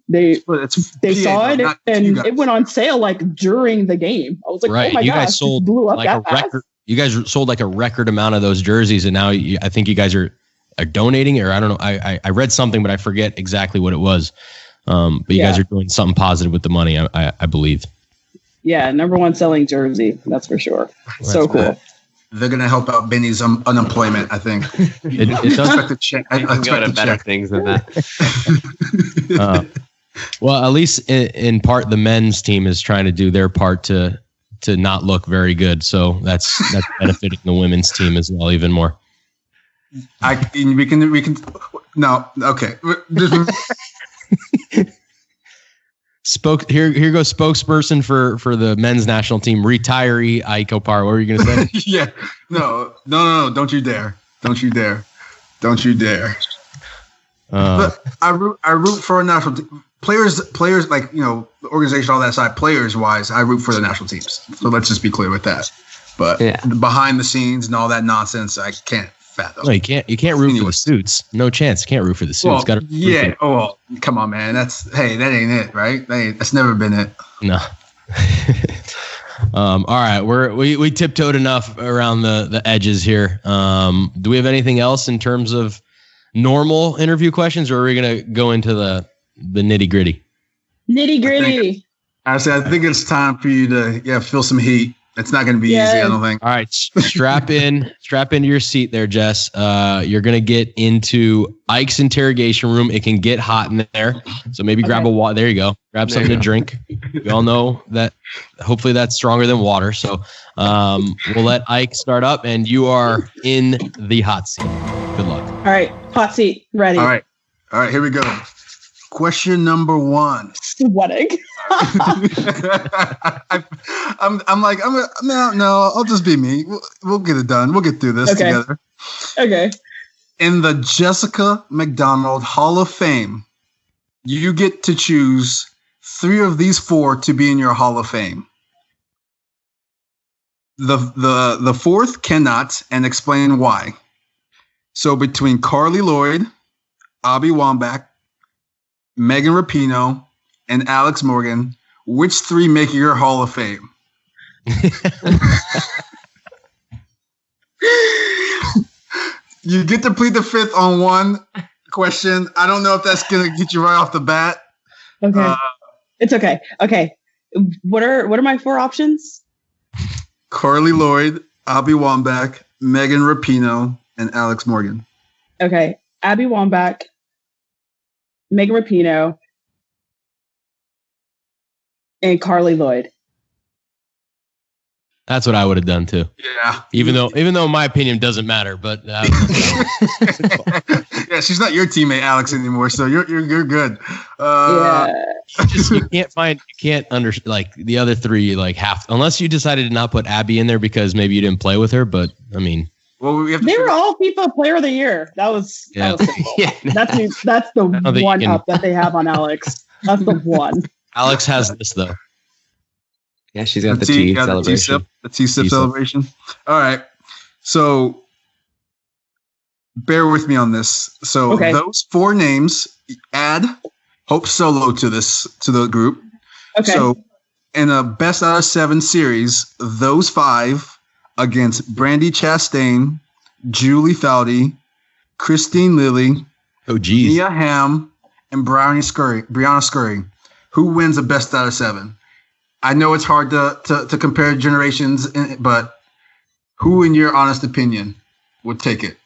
Speaker 1: they saw it and it went on sale like during the game. I was like, right. Oh my gosh, guys sold blew up like that
Speaker 5: a record. You guys sold like a record amount of those jerseys, and now I think you guys are donating, or I don't know. I read something, but I forget exactly what it was. But you guys are doing something positive with the money, I believe.
Speaker 1: Yeah, number one selling jersey, that's for sure. So cool.
Speaker 3: They're going to help out Benny's unemployment, I think.
Speaker 4: It does. I can go to better things than that.
Speaker 5: Well, at least in part, the men's team is trying to do their part to not look very good. So that's benefiting the women's team as well, even more.
Speaker 3: We can. No, okay.
Speaker 5: Here goes spokesperson for the men's national team, retiree Ike Opara. What were you going to say?
Speaker 3: Yeah, no, don't you dare. But I root for a national team. Players like, the organization, all that aside, players wise, I root for the national teams. So let's just be clear with that. But behind the scenes and all that nonsense, I can't fathom.
Speaker 5: No, you can't root for the suits. No chance. You can't root for the suits.
Speaker 3: Well, oh, come on, man. That ain't it, right? That's never been it.
Speaker 5: No. All right. We tiptoed enough around the edges here. Do we have anything else in terms of normal interview questions, or are we going to go into the nitty gritty?
Speaker 1: Nitty gritty.
Speaker 3: I think it's time for you to feel some heat. It's not going to be easy, I don't think.
Speaker 5: All right, strap into your seat there, Jess. You're going to get into Ike's interrogation room. It can get hot in there, so maybe grab a water. There you go. Grab something to drink. We all know that. Hopefully, that's stronger than water. So we'll let Ike start up, and you are in the hot seat. Good luck.
Speaker 1: All right, hot seat, ready.
Speaker 3: All right, here we go. Question number 1.
Speaker 1: Sweating.
Speaker 3: I'll just be me. We'll get it done. We'll get through this together.
Speaker 1: Okay.
Speaker 3: In the Jessica McDonald Hall of Fame, you get to choose 3 of these 4 to be in your Hall of Fame. The 4th cannot, and explain why. So between Carly Lloyd, Abby Wambach, Megan Rapinoe, and Alex Morgan, which 3 make your Hall of Fame? You get to plead the 5th on one question. I don't know if that's going to get you right off the bat.
Speaker 1: Okay. It's okay. Okay. What are my 4 options?
Speaker 3: Carly Lloyd, Abby Wambach, Megan Rapinoe, and Alex Morgan.
Speaker 1: Okay. Abby Wambach, Megan Rapinoe, and Carly Lloyd.
Speaker 5: That's what I would have done too.
Speaker 3: Yeah.
Speaker 5: Even though my opinion doesn't matter, but
Speaker 3: yeah, she's not your teammate, Alex, anymore. So you're good.
Speaker 5: You can't like the other three like unless you decided to not put Abby in there because maybe you didn't play with her. But I mean,
Speaker 1: well, they were all FIFA Player of the Year. That was
Speaker 4: yeah.
Speaker 1: That's the one up that they have on Alex. That's the one.
Speaker 5: Alex has this though.
Speaker 4: Yeah, she's got the T celebration.
Speaker 3: The T-sip celebration. All right. So bear with me on this. So those 4 names, add Hope Solo to the group.
Speaker 1: Okay.
Speaker 3: So in a best out of 7 series, those 5 against Brandy Chastain, Julie Foudy, Christine Lilly, Mia Hamm, and Brianna Scurry. Who wins a best out of 7? I know it's hard to compare generations, but who, in your honest opinion, would take it?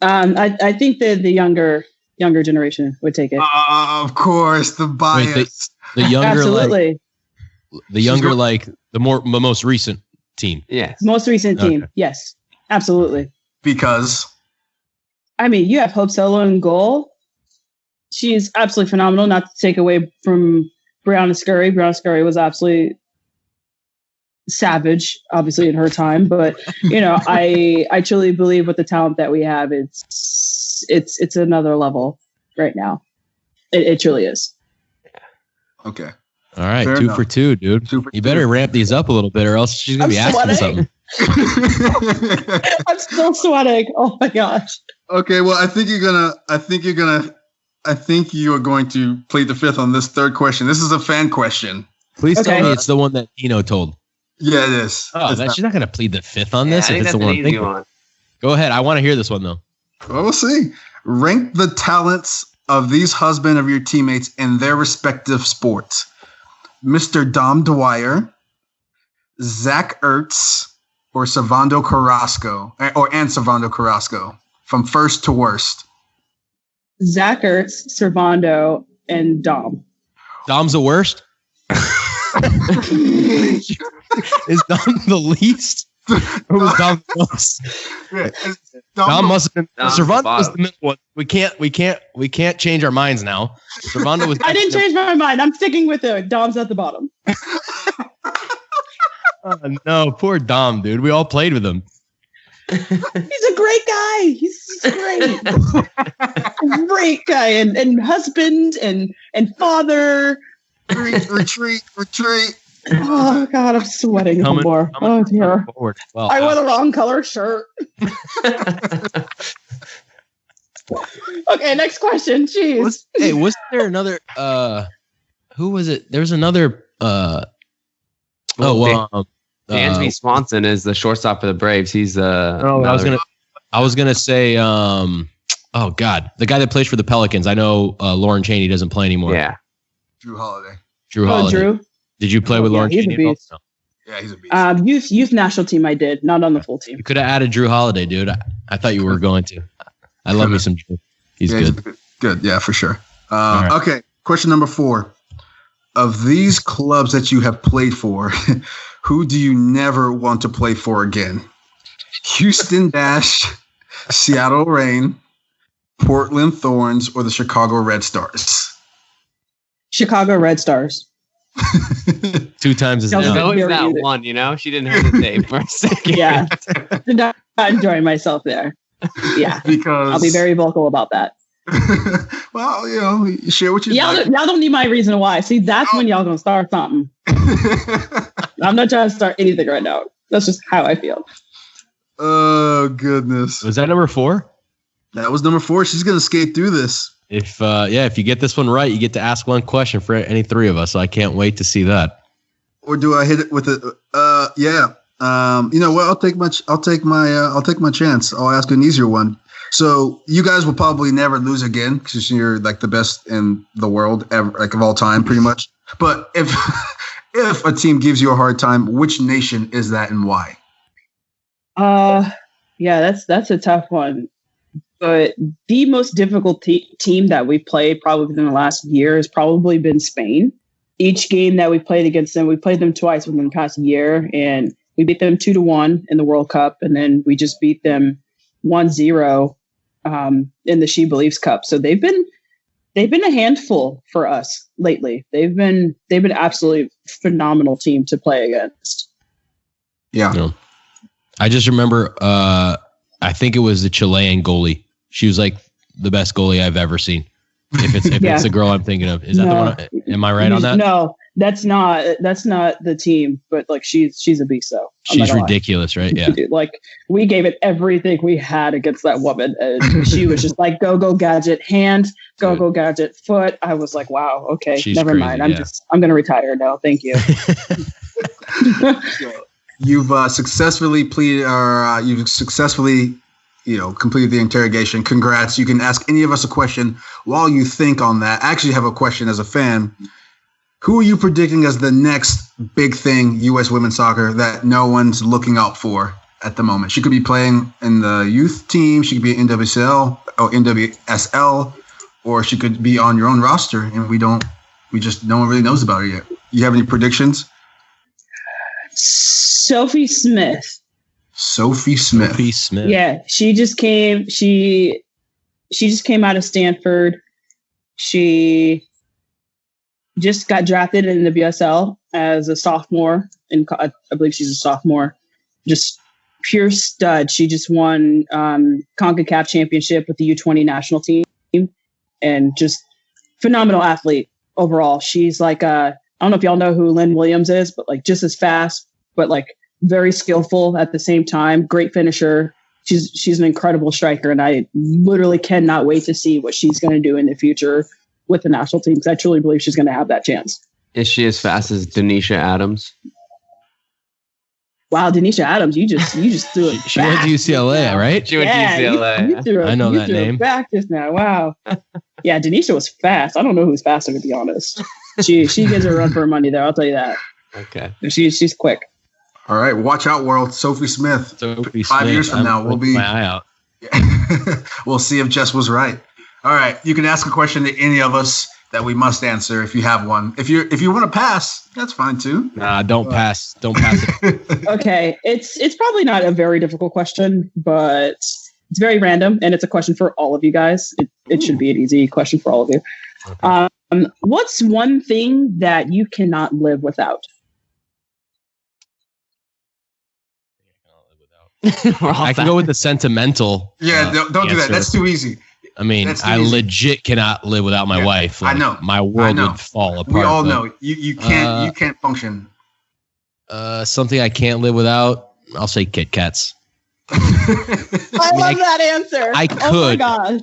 Speaker 1: I think the younger generation would take it.
Speaker 3: Of course, the bias.
Speaker 5: Wait, the younger,
Speaker 1: absolutely.
Speaker 5: The most recent team.
Speaker 4: Yes,
Speaker 1: most recent team. Yes, absolutely.
Speaker 3: Because,
Speaker 1: I mean, you have Hope Solo in goal. She's absolutely phenomenal. Not to take away from Brianna Scurry. Brianna Scurry was absolutely savage, obviously in her time, but I truly believe with the talent that we have, it's another level right now. It truly is.
Speaker 3: Okay.
Speaker 5: All right,
Speaker 3: Fair
Speaker 5: 2
Speaker 3: enough.
Speaker 5: for 2, dude. You better ramp these up a little bit, or else she's gonna be asking something.
Speaker 1: I'm still sweating. Oh my gosh.
Speaker 3: Okay, well, I think you are going to plead the fifth on this third question. This is a fan question.
Speaker 5: Please tell me it's the one that Eno told.
Speaker 3: Yeah, it is.
Speaker 5: Oh, she's not going to plead the fifth on this if it's the one I'm thinking. Go ahead. I want to hear this one, though.
Speaker 3: Well, we'll see. Rank the talents of these husband of your teammates in their respective sports. Mr. Dom Dwyer, Zach Ertz, or Servando Carrasco, and Servando Carrasco, from first to worst.
Speaker 1: Zach Ertz, Servando, and Dom.
Speaker 5: Dom's the worst? Is Dom the least? Or was Dom the most? Dom must have been. Servando was the middle one. We can't change our minds now. Servando was.
Speaker 1: I didn't change my mind. I'm sticking with it. Dom's at the bottom.
Speaker 5: Oh, no, poor Dom, dude. We all played with him.
Speaker 1: He's a great guy. He's great. Great guy and husband and father.
Speaker 3: Retreat.
Speaker 1: Oh God, I'm sweating more. Oh dear.
Speaker 5: Well,
Speaker 1: I wore the wrong color shirt. Okay, next question. Jeez.
Speaker 5: Was there another who was it? There's another
Speaker 4: Dansby Swanson is the shortstop for the Braves. He's I
Speaker 5: was gonna say oh God, the guy that plays for the Pelicans. I know Lauren Chaney doesn't play anymore.
Speaker 4: Yeah.
Speaker 3: Drew Holiday.
Speaker 1: Drew.
Speaker 5: Did you play with Lauren Chaney?
Speaker 1: He's a beast.
Speaker 3: Yeah, he's a beast.
Speaker 1: Youth national team. I did, not on the full team.
Speaker 5: You could have added Drew Holiday, dude. I thought you were going to. I love me some Drew. He's good.
Speaker 3: Good, yeah, for sure.
Speaker 5: Right.
Speaker 3: Okay, question number 4. Of these clubs that you have played for, who do you never want to play for again? Houston Dash, Seattle Reign, Portland Thorns, or the Chicago Red Stars?
Speaker 1: Chicago Red Stars.
Speaker 5: 2 times as
Speaker 4: There's
Speaker 5: now.
Speaker 4: always that one, she didn't hesitate for a second.
Speaker 1: Yeah. Not enjoying myself there. Yeah.
Speaker 3: Because
Speaker 1: I'll be very vocal about that.
Speaker 3: Well, share what you
Speaker 1: Y'all don't need my reason why. See, that's when y'all gonna start something. I'm not trying to start anything right now. That's just how I feel.
Speaker 3: Oh goodness.
Speaker 5: Was that number 4?
Speaker 3: That was number 4. She's gonna skate through this.
Speaker 5: If you get this one right, you get to ask one question for any 3 of us. So I can't wait to see that.
Speaker 3: Or do I hit it with it? Yeah. You know what? I'll take my chance. I'll ask an easier one. So you guys will probably never lose again because you're like the best in the world ever, like of all time, pretty much. But if a team gives you a hard time, which nation is that and why?
Speaker 1: Yeah, that's a tough one. But the most difficult team that we've played probably within the last year has probably been Spain. each game that we played against them, we played them twice within the past year, and we beat them 2-1 in the World Cup, and then we just beat them 1-0 in the She Believes Cup. So they've been a handful for us lately. They've been absolutely phenomenal team to play against.
Speaker 3: Yeah.
Speaker 5: No. I just remember, I think it was the Chilean goalie. She was like the best goalie I've ever seen. If it's the girl I'm thinking of, is that the one? Am I right on that?
Speaker 1: No, that's not the team. But like she's a beast though.
Speaker 5: She's ridiculous, right? Yeah.
Speaker 1: Like we gave it everything we had against that woman, and she was just like go gadget hand, go gadget foot. I was like, wow, okay,
Speaker 5: She's
Speaker 1: never
Speaker 5: crazy,
Speaker 1: mind.
Speaker 5: yeah.
Speaker 1: I'm gonna retire now. Thank you.
Speaker 3: You've successfully pleaded, or you've successfully, completed the interrogation. Congrats. You can ask any of us a question while you think on that. I actually have a question as a fan. Who are you predicting as the next big thing, U.S. women's soccer, that no one's looking out for at the moment? She could be playing in the youth team. She could be in NWSL or NWSL, or she could be on your own roster, and no one really knows about her yet. You have any predictions?
Speaker 1: Sophie Smith.
Speaker 3: Sophie Smith.
Speaker 1: Yeah, she just came out of Stanford. She just got drafted in the NWSL as a sophomore, and I believe she's a sophomore. Just pure stud. She just won CONCACAF championship with the U20 national team, and just phenomenal athlete overall. She's like I don't know if y'all know who Lynn Williams is, but like just as fast, but like very skillful at the same time. Great finisher. She's an incredible striker, and I literally cannot wait to see what she's going to do in the future with the national team, because I truly believe she's going to have that chance.
Speaker 4: Is she as fast as Denisha Adams?
Speaker 1: Wow, Denisha Adams, you just threw it.
Speaker 5: She went to UCLA, right?
Speaker 4: She went to UCLA.
Speaker 5: I know that name.
Speaker 1: Back just now. Wow. Yeah, Denisha was fast. I don't know who's faster, to be honest. She gives her a run for her money there. I'll tell you that.
Speaker 4: Okay.
Speaker 1: She's quick.
Speaker 3: All right, watch out, world. Sophie Smith. 5 years from now, we'll be.
Speaker 5: My eye out.
Speaker 3: We'll see if Jess was right. All right, you can ask a question to any of us that we must answer if you have one. If you want to pass, that's fine too.
Speaker 5: Nah, don't pass. Don't pass it.
Speaker 1: Okay, it's probably not a very difficult question, but it's very random, and it's a question for all of you guys. It should be an easy question for all of you. Okay. What's one thing that you cannot live without?
Speaker 5: I can go with the sentimental.
Speaker 3: Yeah, don't do that. That's too easy.
Speaker 5: I mean, I legit cannot live without my wife. Like,
Speaker 3: I know.
Speaker 5: My world would fall apart.
Speaker 3: We all know. You can't function.
Speaker 5: Something I can't live without, I'll say Kit Kats.
Speaker 1: I love that answer.
Speaker 5: I could.
Speaker 1: Oh my God.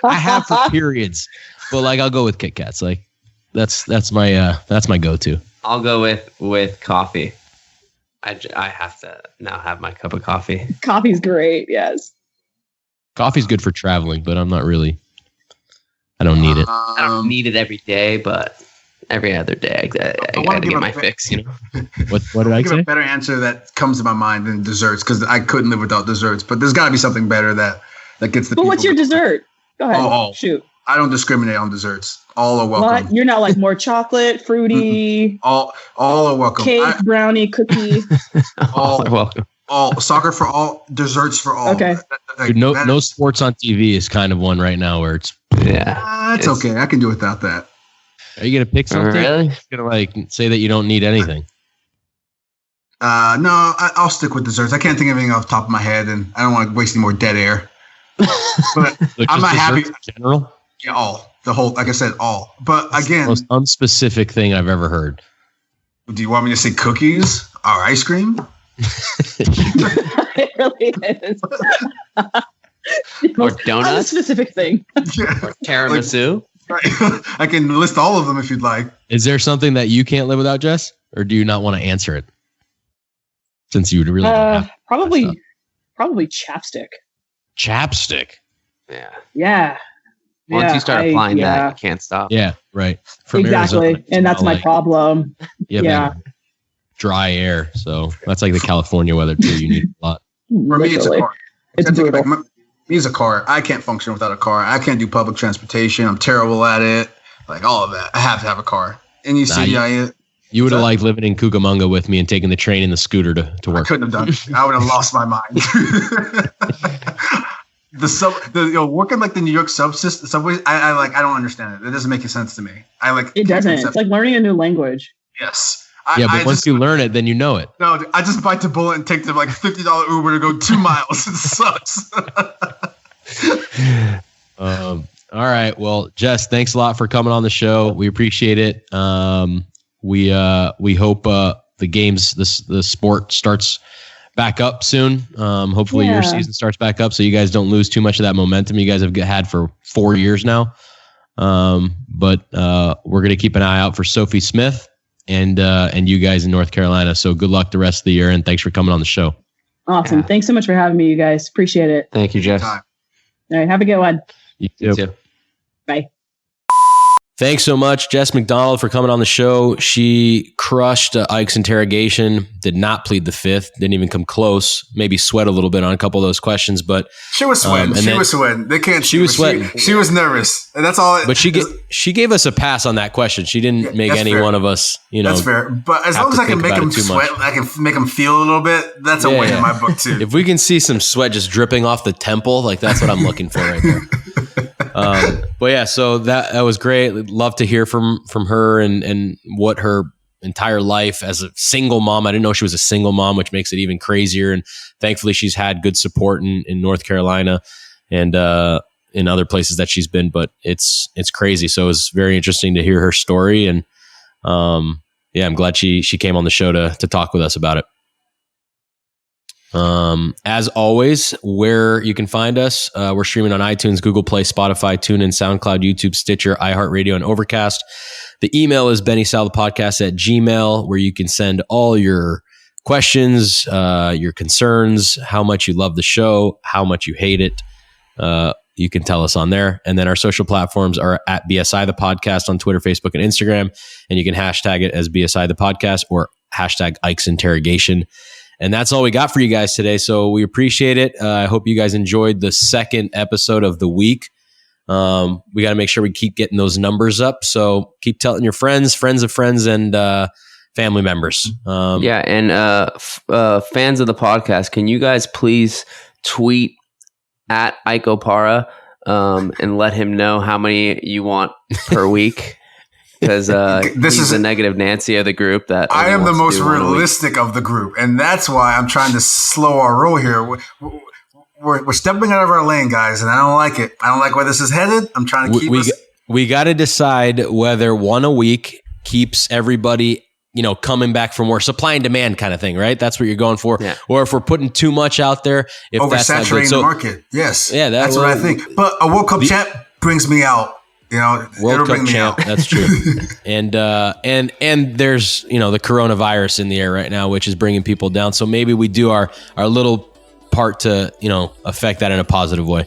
Speaker 5: I have for periods, but like I'll go with Kit Kats. Like that's my go-to.
Speaker 4: I'll go with coffee. I have to now have my cup of coffee.
Speaker 1: Coffee's great. Yes.
Speaker 5: Coffee's good for traveling, but I'm not really. I don't need it.
Speaker 4: I don't need it every day, but every other day I gotta get my fix.
Speaker 5: What did I say?
Speaker 3: A better answer that comes to my mind than desserts, because I couldn't live without desserts. But there's got to be something better that gets the.
Speaker 1: But what's your dessert? Go ahead. Shoot.
Speaker 3: I don't discriminate on desserts. All are welcome.
Speaker 1: What? You're not like more chocolate, fruity.
Speaker 3: all are welcome.
Speaker 1: Cake, brownie, cookie.
Speaker 4: all are welcome.
Speaker 3: All soccer for all, desserts for all.
Speaker 1: Okay.
Speaker 5: Dude, no sports on TV is kind of one right now where it's.
Speaker 4: Yeah.
Speaker 3: It's okay. I can do without that.
Speaker 5: Are you gonna pick something?
Speaker 4: Really?
Speaker 5: You're gonna like say that you don't need anything?
Speaker 3: No, I'll stick with desserts. I can't think of anything off the top of my head, and I don't want to waste any more dead air. But I'm not happy.
Speaker 5: In general.
Speaker 3: Yeah, all the whole. Like I said, all. But
Speaker 5: That's
Speaker 3: again,
Speaker 5: the most unspecific thing I've ever heard.
Speaker 3: Do you want me to say cookies or ice cream?
Speaker 1: It really is.
Speaker 4: Or donuts.
Speaker 1: A specific thing.
Speaker 3: Yeah.
Speaker 4: Or tiramisu.
Speaker 3: Right. I can list all of them if you'd like.
Speaker 5: Is there something that you can't live without, Jess? Or do you not want to answer it? Since you really don't have
Speaker 1: probably chapstick.
Speaker 5: Chapstick.
Speaker 4: Yeah.
Speaker 1: Yeah.
Speaker 4: Once you start applying that, you can't stop.
Speaker 5: Yeah, right. From
Speaker 1: exactly.
Speaker 5: Arizona,
Speaker 1: and that's my problem.
Speaker 5: Yeah. Man, dry air. So that's like the California weather too. You need a lot.
Speaker 3: For me, it's a car.
Speaker 1: It's brutal.
Speaker 3: Me, it's a car. I can't function without a car. I can't do public transportation. I'm terrible at it. like all of that. I have to have a car. And you see,
Speaker 5: you would have liked living in Cucamonga with me and taking the train and the scooter to work.
Speaker 3: I couldn't have done it. I would have lost my mind. Working like the New York subway, I don't understand it. It doesn't make any sense to me.
Speaker 1: It doesn't. It's like learning a new language.
Speaker 3: Yes.
Speaker 5: But once you learn it, then you know it.
Speaker 3: No, I just bite the bullet and take the like $50 Uber to go 2 miles. It sucks.
Speaker 5: All right. Well, Jess, thanks a lot for coming on the show. We appreciate it. We hope the games, the sport starts back up soon. Hopefully your season starts back up so you guys don't lose too much of that momentum you guys have had for 4 years now. But we're going to keep an eye out for Sophie Smith and you guys in North Carolina. So good luck the rest of the year, and thanks for coming on the show.
Speaker 1: Awesome. Yeah. Thanks so much for having me, you guys. Appreciate it.
Speaker 4: Thank you, Jess.
Speaker 1: All right. Have a good one.
Speaker 5: You too.
Speaker 1: Bye.
Speaker 5: Thanks so much, Jess McDonald, for coming on the show. She crushed Ike's interrogation, did not plead the fifth, didn't even come close, maybe sweat a little bit on a couple of those questions, but
Speaker 3: she was sweating. She was sweating. They can't.
Speaker 5: She was sweating.
Speaker 3: She was nervous. And that's all.
Speaker 5: But she gave us a pass on that question. She didn't make any one of us,
Speaker 3: That's fair. But as long as I can make them sweat, I can make them feel a little bit. That's a win in my book too.
Speaker 5: If we can see some sweat just dripping off the temple, like that's what I'm looking for right there. But yeah, so that was great. Love to hear from her and what her entire life as a single mom. I didn't know she was a single mom, which makes it even crazier. And thankfully she's had good support in North Carolina and in other places that she's been, but it's crazy. So it was very interesting to hear her story. And I'm glad she came on the show to talk with us about it. As always, where you can find us, we're streaming on iTunes, Google Play, Spotify, TuneIn, SoundCloud, YouTube, Stitcher, iHeartRadio, and Overcast. The email is BennySalThePodcast@gmail.com, where you can send all your questions, your concerns, how much you love the show, how much you hate it. You can tell us on there. And then our social platforms are at BSI the Podcast on Twitter, Facebook, and Instagram. And you can hashtag it as BSI the Podcast or hashtag Ike's Interrogation. And that's all we got for you guys today. So we appreciate it. I hope you guys enjoyed the second episode of the week. We got to make sure we keep getting those numbers up. So keep telling your friends of friends, and family members.
Speaker 4: And fans of the podcast, can you guys please tweet at Ike Opara and let him know how many you want per week? Because he's the negative Nancy of the group. That
Speaker 3: I am the most realistic of the group, and that's why I'm trying to slow our roll here. We're stepping out of our lane, guys, and I don't like it. I don't like where this is headed. I'm trying to keep us.
Speaker 5: We got to decide whether one a week keeps everybody, coming back for more, supply and demand kind of thing, right? That's what you're going for. Yeah. Or if we're putting too much out there, if
Speaker 3: oversaturating the market. Yes.
Speaker 5: Yeah,
Speaker 3: that's what I think. But a World Cup champ brings me out.
Speaker 5: World Cup champ. That's true. and there's, the coronavirus in the air right now, which is bringing people down. So maybe we do our little part to, affect that in a positive way.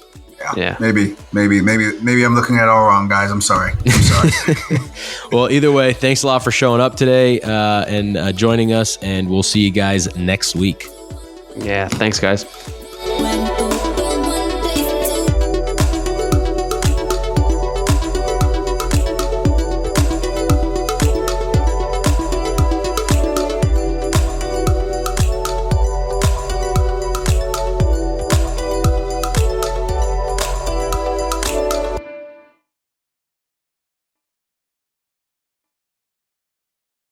Speaker 3: Yeah. Maybe I'm looking at it all wrong, guys. I'm sorry.
Speaker 5: Well, either way, thanks a lot for showing up today and joining us, and we'll see you guys next week.
Speaker 4: Yeah. Thanks, guys.